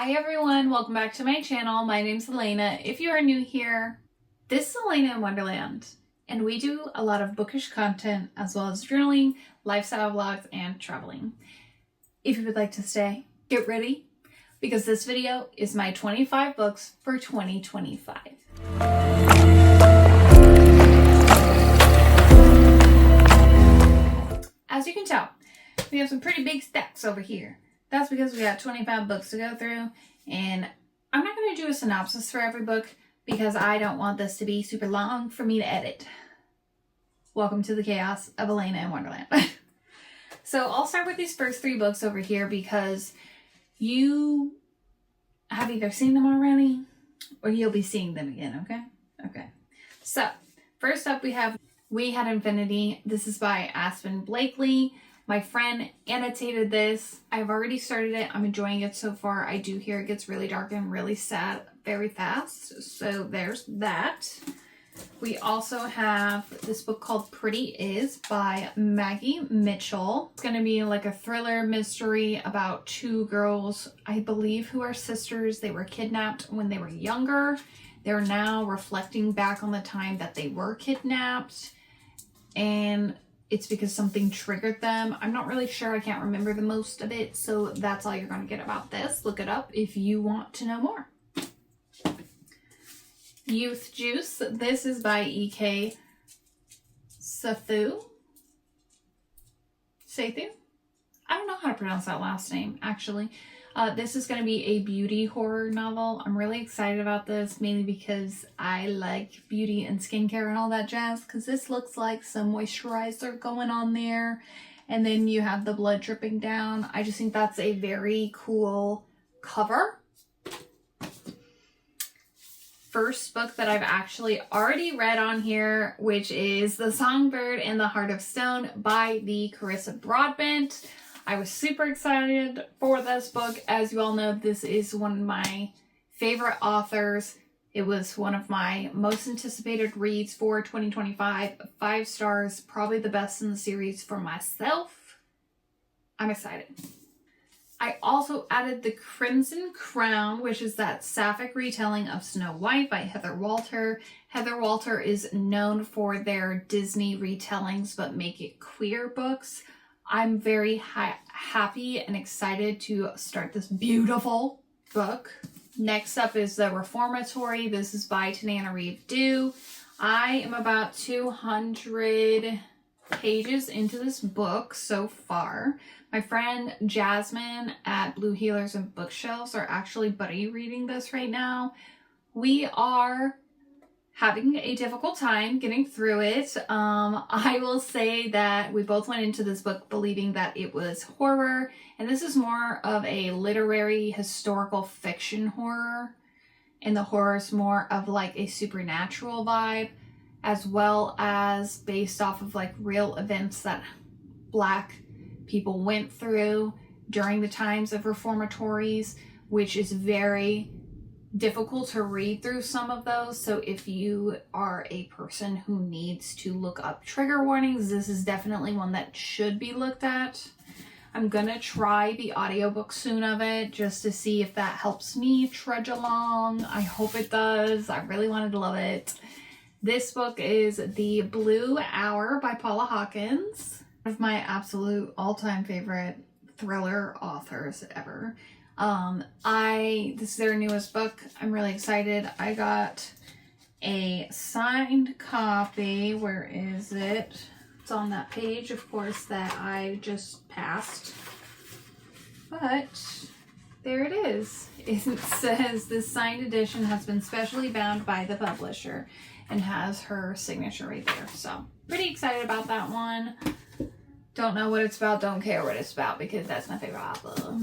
Hi everyone, welcome back to my channel. My name's Elena. If you are new here, this is Elena in Wonderland, and we do a lot of bookish content as well as journaling, lifestyle vlogs, and traveling. If you would like to stay, get ready, because this video is my 25 books for 2025. As you can tell, we have some pretty big stacks over here. That's because we got 25 books to go through, and I'm not going to do a synopsis for every book because I don't want this to be super long for me to edit. Welcome to the chaos of Elena in Wonderland. So I'll start with these first three books over here because you have either seen them already or you'll be seeing them again, okay? Okay. So first up we have We Had Infinity. This is by Aspen Blakely. My friend annotated this. I've already started it. I'm enjoying it so far. I do hear it gets really dark and really sad very fast. So there's that. We also have this book called Pretty Is by Maggie Mitchell. It's going to be like a thriller mystery about two girls, I believe, who are sisters. They were kidnapped when they were younger. They're now reflecting back on the time that they were kidnapped, and it's because something triggered them. I'm not really sure. I can't remember the most of it. So that's all you're going to get about this. Look it up if you want to know more. Youth Juice. This is by E.K. Sethu. I don't know how to pronounce that last name, actually. This is going to be a beauty horror novel. I'm really excited about this, mainly because I like beauty and skincare and all that jazz, because this looks like some moisturizer going on there, and then you have the blood dripping down. I just think that's a very cool cover. First book that I've actually already read on here, which is The Songbird and the Heart of Stone by the Carissa Broadbent. I was super excited for this book. As you all know, this is one of my favorite authors. It was one of my most anticipated reads for 2025. 5 stars, probably the best in the series for myself. I'm excited. I also added The Crimson Crown, which is that sapphic retelling of Snow White by Heather Walter. Heather Walter is known for their Disney retellings but make it queer books. I'm very happy and excited to start this beautiful book. Next up is The Reformatory. This is by Tananarive Due. I am about 200 pages into this book so far. My friend Jasmine at Blue Healers and Bookshelves are actually buddy reading this right now. We are having a difficult time getting through it. I will say that we both went into this book believing that it was horror, and this is more of a literary historical fiction horror, and the horror is more of like a supernatural vibe, as well as based off of like real events that Black people went through during the times of reformatories, which is very difficult to read through some of those. So if you are a person who needs to look up trigger warnings, this is definitely one that should be looked at. I'm gonna try the audiobook soon of it just to see if that helps me trudge along. I hope it does. I really wanted to love it. This book is The Blue Hour by Paula Hawkins, one of my absolute all-time favorite thriller authors ever. This is their newest book. I'm really excited. I got a signed copy. Where is it? It's on that page, of course, that I just passed. But there it is. It says this signed edition has been specially bound by the publisher and has her signature right there. So pretty excited about that one. Don't know what it's about. Don't care what it's about because that's my favorite author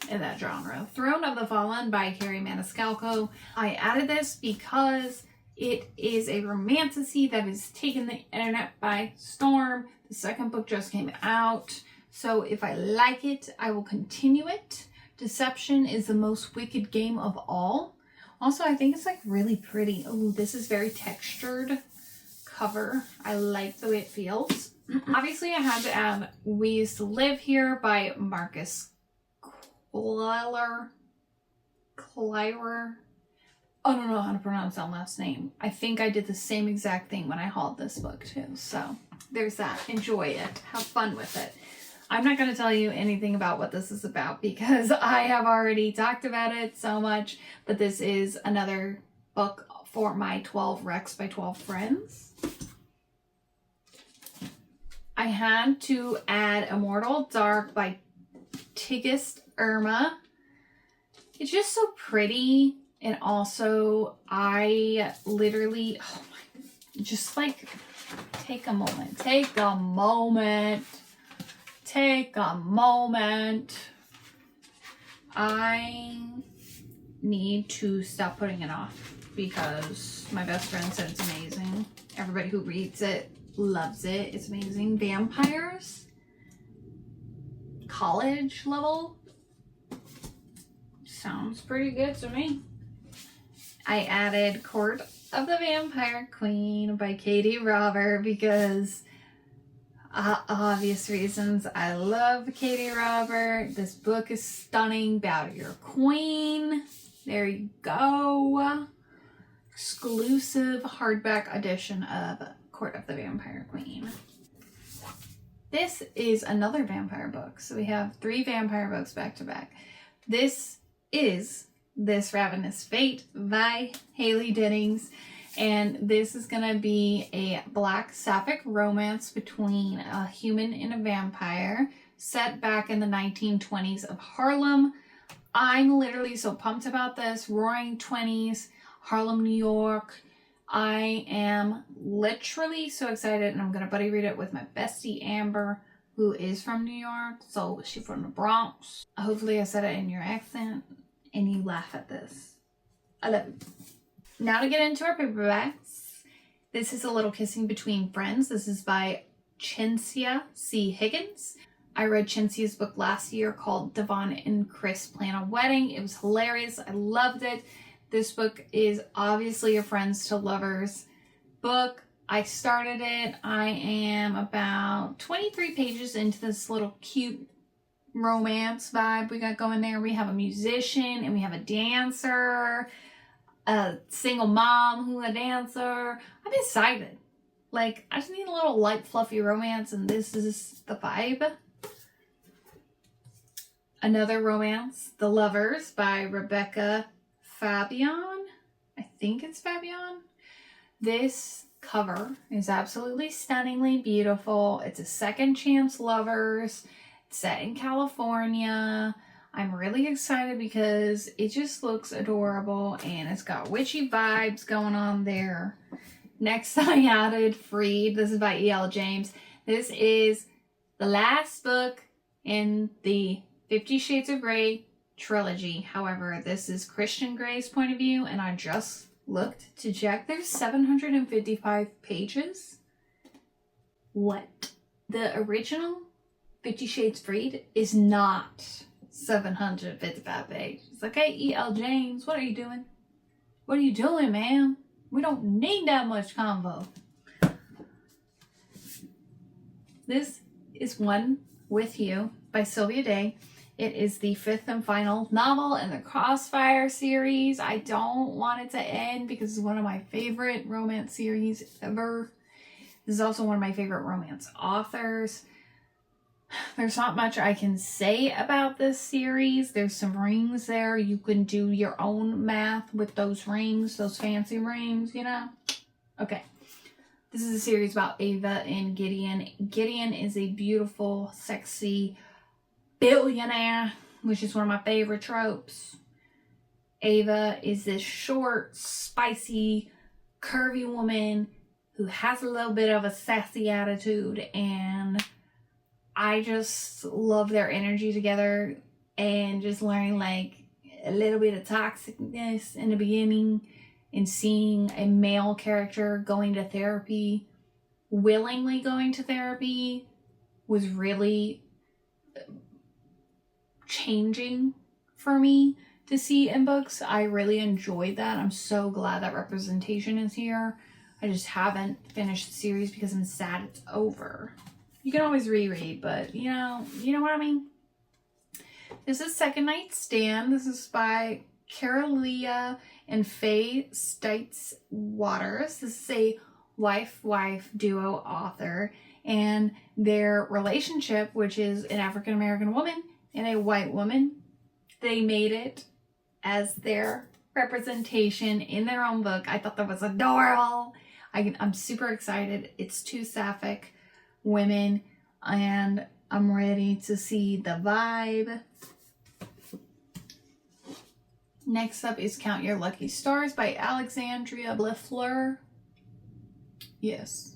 in that genre. Throne of the Fallen by Carrie Maniscalco. I added this because it is a romantasy that has taken the internet by storm. The second book just came out, so if I like it, I will continue it. Deception is the most wicked game of all. Also, I think it's like really pretty. Oh, this is very textured cover. I like the way it feels. Obviously, I had to add We Used to Live Here by Marcus Queller. Clyra. I don't know how to pronounce that last name. I think I did the same exact thing when I hauled this book too. So there's that. Enjoy it. Have fun with it. I'm not going to tell you anything about what this is about because I have already talked about it so much. But this is another book for my 12 Recs by 12 friends. I had to add Immortal Dark by Tigist Irma. It's just so pretty. And also, I literally, oh my, just like, take a moment. Take a moment. Take a moment. I need to stop putting it off because my best friend said it's amazing. Everybody who reads it loves it. It's amazing. Vampires. College level. Sounds pretty good to me. I added Court of the Vampire Queen by Katie Robert because obvious reasons. I love Katie Robert. This book is stunning. Bow to your queen. There you go. Exclusive hardback edition of Court of the Vampire Queen. This is another vampire book. So we have 3 vampire books back to back. This is This Ravenous Fate by Haley Dennings. And this is going to be a black sapphic romance between a human and a vampire set back in the 1920s of Harlem. I'm literally so pumped about this. Roaring 20s, Harlem, New York. I am literally so excited, and I'm going to buddy read it with my bestie Amber, who is from New York. So she's from the Bronx. Hopefully I said it in your accent and you laugh at this. I love it. Now to get into our paperbacks. This is A Little Kissing Between Friends. This is by Chinsia C. Higgins. I read Chinsia's book last year called Devon and Chris Plan a Wedding. It was hilarious. I loved it. This book is obviously a friends to lovers book. I started it. I am about 23 pages into this little cute romance vibe we got going there. We have a musician and we have a dancer, a single mom who's a dancer. I'm excited. Like, I just need a little light, fluffy romance, and this is the vibe. Another romance, The Lovers by Rebecca Fabian. I think it's Fabian. This cover is absolutely stunningly beautiful. It's a second chance lovers. It's set in California. I'm really excited because it just looks adorable and it's got witchy vibes going on there. Next I added Freed. This is by E.L. James. This is the last book in the 50 Shades of Grey trilogy. However, this is Christian Grey's point of view, and I just looked to check. There's 755 pages. What? The original 50 Shades Freed is not 755 pages. Okay, E.L. James, what are you doing? What are you doing, ma'am? We don't need that much convo. This is One With You by Sylvia Day. It is the 5th and final novel in the Crossfire series. I don't want it to end because it's one of my favorite romance series ever. This is also one of my favorite romance authors. There's not much I can say about this series. There's some rings there. You can do your own math with those rings, those fancy rings, you know? Okay. This is a series about Ava and Gideon. Gideon is a beautiful, sexy billionaire, which is one of my favorite tropes. Ava is this short, spicy, curvy woman who has a little bit of a sassy attitude, and I just love their energy together and just learning like a little bit of toxicness in the beginning and seeing a male character going to therapy, willingly going to therapy, was really changing for me to see in books. I really enjoyed that. I'm so glad that representation is here. I just haven't finished the series because I'm sad it's over. You can always reread, but you know what I mean? This is Second Night Stand. This is by Carolia and Faye Stites Waters. This is a wife-wife duo author, and their relationship, which is an African-American woman and a white woman, they made it as their representation in their own book. I thought that was adorable. I'm super excited. It's two sapphic women, and I'm ready to see the vibe. Next up is Count Your Lucky Stars by Alexandria Blifler. Yes.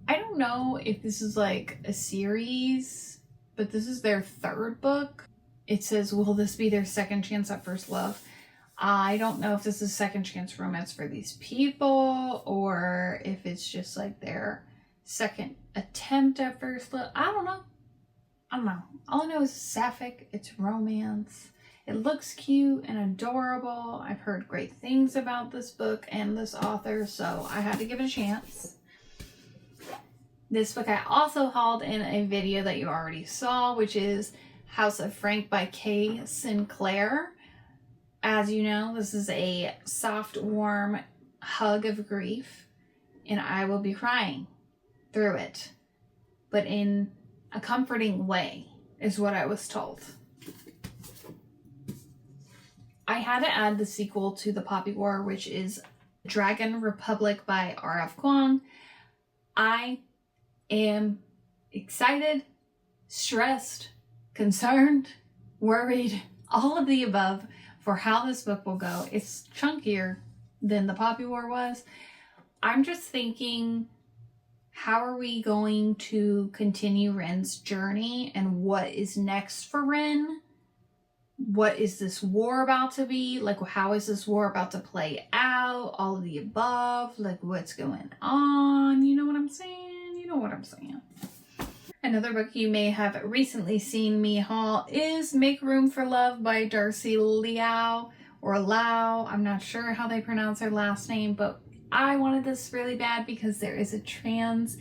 I don't know if this is like a series, but this is their third book. It says, will this be their second chance at first love? I don't know if this is second chance romance for these people, or if it's just like their second attempt at first love. I don't know. All I know is sapphic. It's romance. It looks cute and adorable. I've heard great things about this book and this author, so I had to give it a chance. This book I also hauled in a video that you already saw, which is House of Frank by Kay Sinclair. As you know, this is a soft, warm hug of grief, and I will be crying through it, but in a comforting way, is what I was told. I had to add the sequel to The Poppy War, which is Dragon Republic by R.F. Kuang. I am excited, stressed, concerned, worried, all of the above for how this book will go. It's chunkier than The Poppy War was. I'm just thinking, how are we going to continue Ren's journey, and what is next for Ren? What is this war about to be? Like, how is this war about to play out? All of the above. Like, what's going on? You know what I'm saying? You know what I'm saying. Another book you may have recently seen me haul is Make Room for Love by Darcy Liao, or Lau. I'm not sure how they pronounce her last name, but I wanted this really bad because there is a trans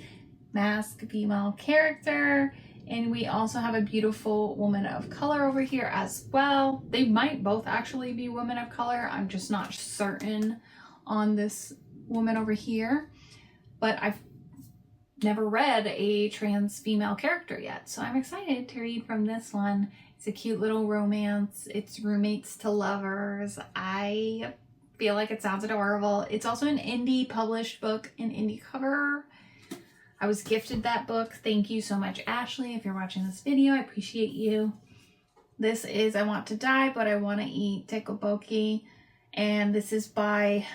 masked female character, and we also have a beautiful woman of color over here as well. They might both actually be women of color. I'm just not certain on this woman over here, but I've never read a trans female character yet, so I'm excited to read from this one. It's a cute little romance. It's roommates to lovers. I feel like it sounds adorable. It's also an indie published book, an indie cover. I was gifted that book. Thank you so much, Ashley. If you're watching this video, I appreciate you. This is I Want to Die, But I Want to Eat Tekoboki, and this is by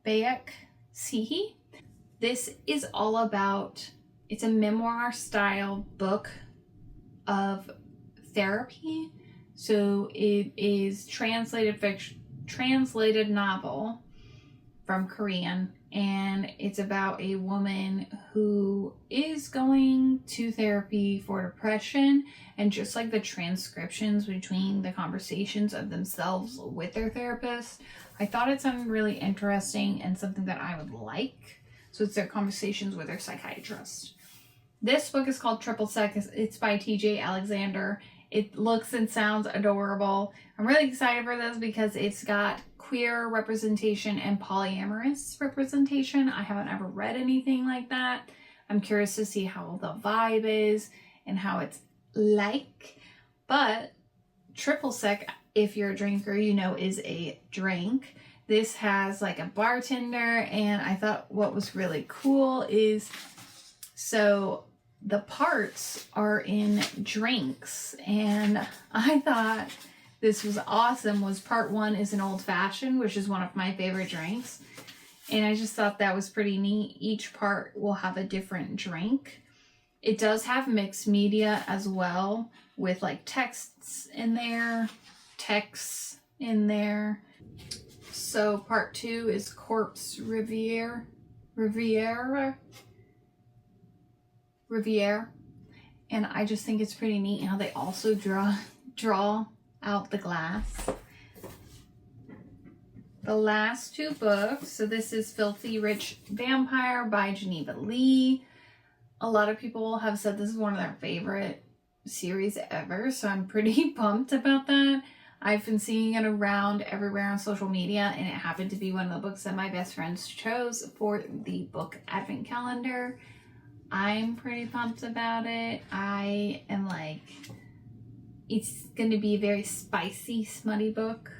Bayek Sihi. This is all about, it's a memoir style book of therapy. So it is translated novel from Korean, and it's about a woman who is going to therapy for depression, and just like the transcriptions between the conversations of themselves with their therapist, I thought it sounded really interesting and something that I would like. So it's their conversations with their psychiatrist. This book is called Triple Sec. It's by TJ Alexander. It looks and sounds adorable. I'm really excited for this because it's got queer representation and polyamorous representation. I haven't ever read anything like that. I'm curious to see how the vibe is and how it's like. But Triple Sec, if you're a drinker, you know, is a drink. This has like a bartender, and I thought what was really cool is, so the parts are in drinks, and I thought this was awesome. Was part one is an old fashioned, which is one of my favorite drinks, and I just thought that was pretty neat. Each part will have a different drink. It does have mixed media as well, with like texts in there. So part two is Corpse Riviere, and I just think it's pretty neat how they also draw out the glass. The last two books, so this is Filthy Rich Vampire by Geneva Lee. A lot of people have said this is one of their favorite series ever, so I'm pretty pumped about that. I've been seeing it around everywhere on social media, and it happened to be one of the books that my best friends chose for the book advent calendar. I'm pretty pumped about it. I am like, it's going to be a very spicy, smutty book,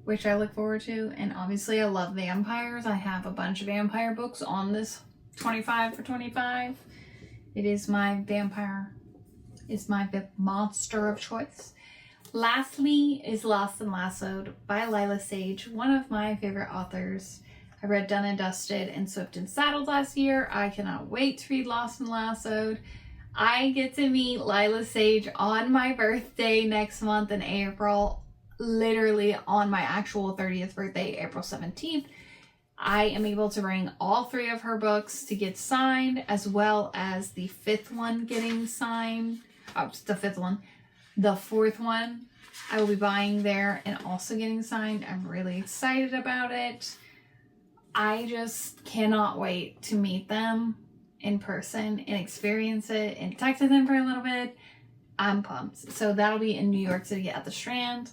which I look forward to. And obviously I love vampires. I have a bunch of vampire books on this 25 for 25. It is my vampire, is my monster of choice. Lastly is Lost and Lassoed by Lila Sage, one of my favorite authors. I read Done and Dusted and Swift and Saddled last year. I cannot wait to read Lost and Lassoed. I get to meet Lila Sage on my birthday next month in April, literally on my actual 30th birthday, April 17th. I am able to bring all 3 of her books to get signed, as well as the 5th one getting signed. Oh, the 5th one. The 4th one I will be buying there and also getting signed. I'm really excited about it. I just cannot wait to meet them in person and experience it and talk to them for a little bit. I'm pumped. So that'll be in New York City at the Strand.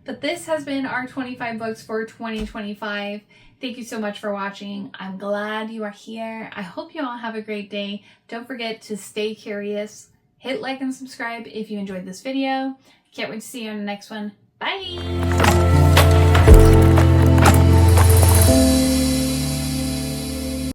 But this has been our 25 books for 2025. Thank you so much for watching. I'm glad you are here. I hope you all have a great day. Don't forget to stay curious. Hit like and subscribe if you enjoyed this video. Can't wait to see you on the next one. Bye!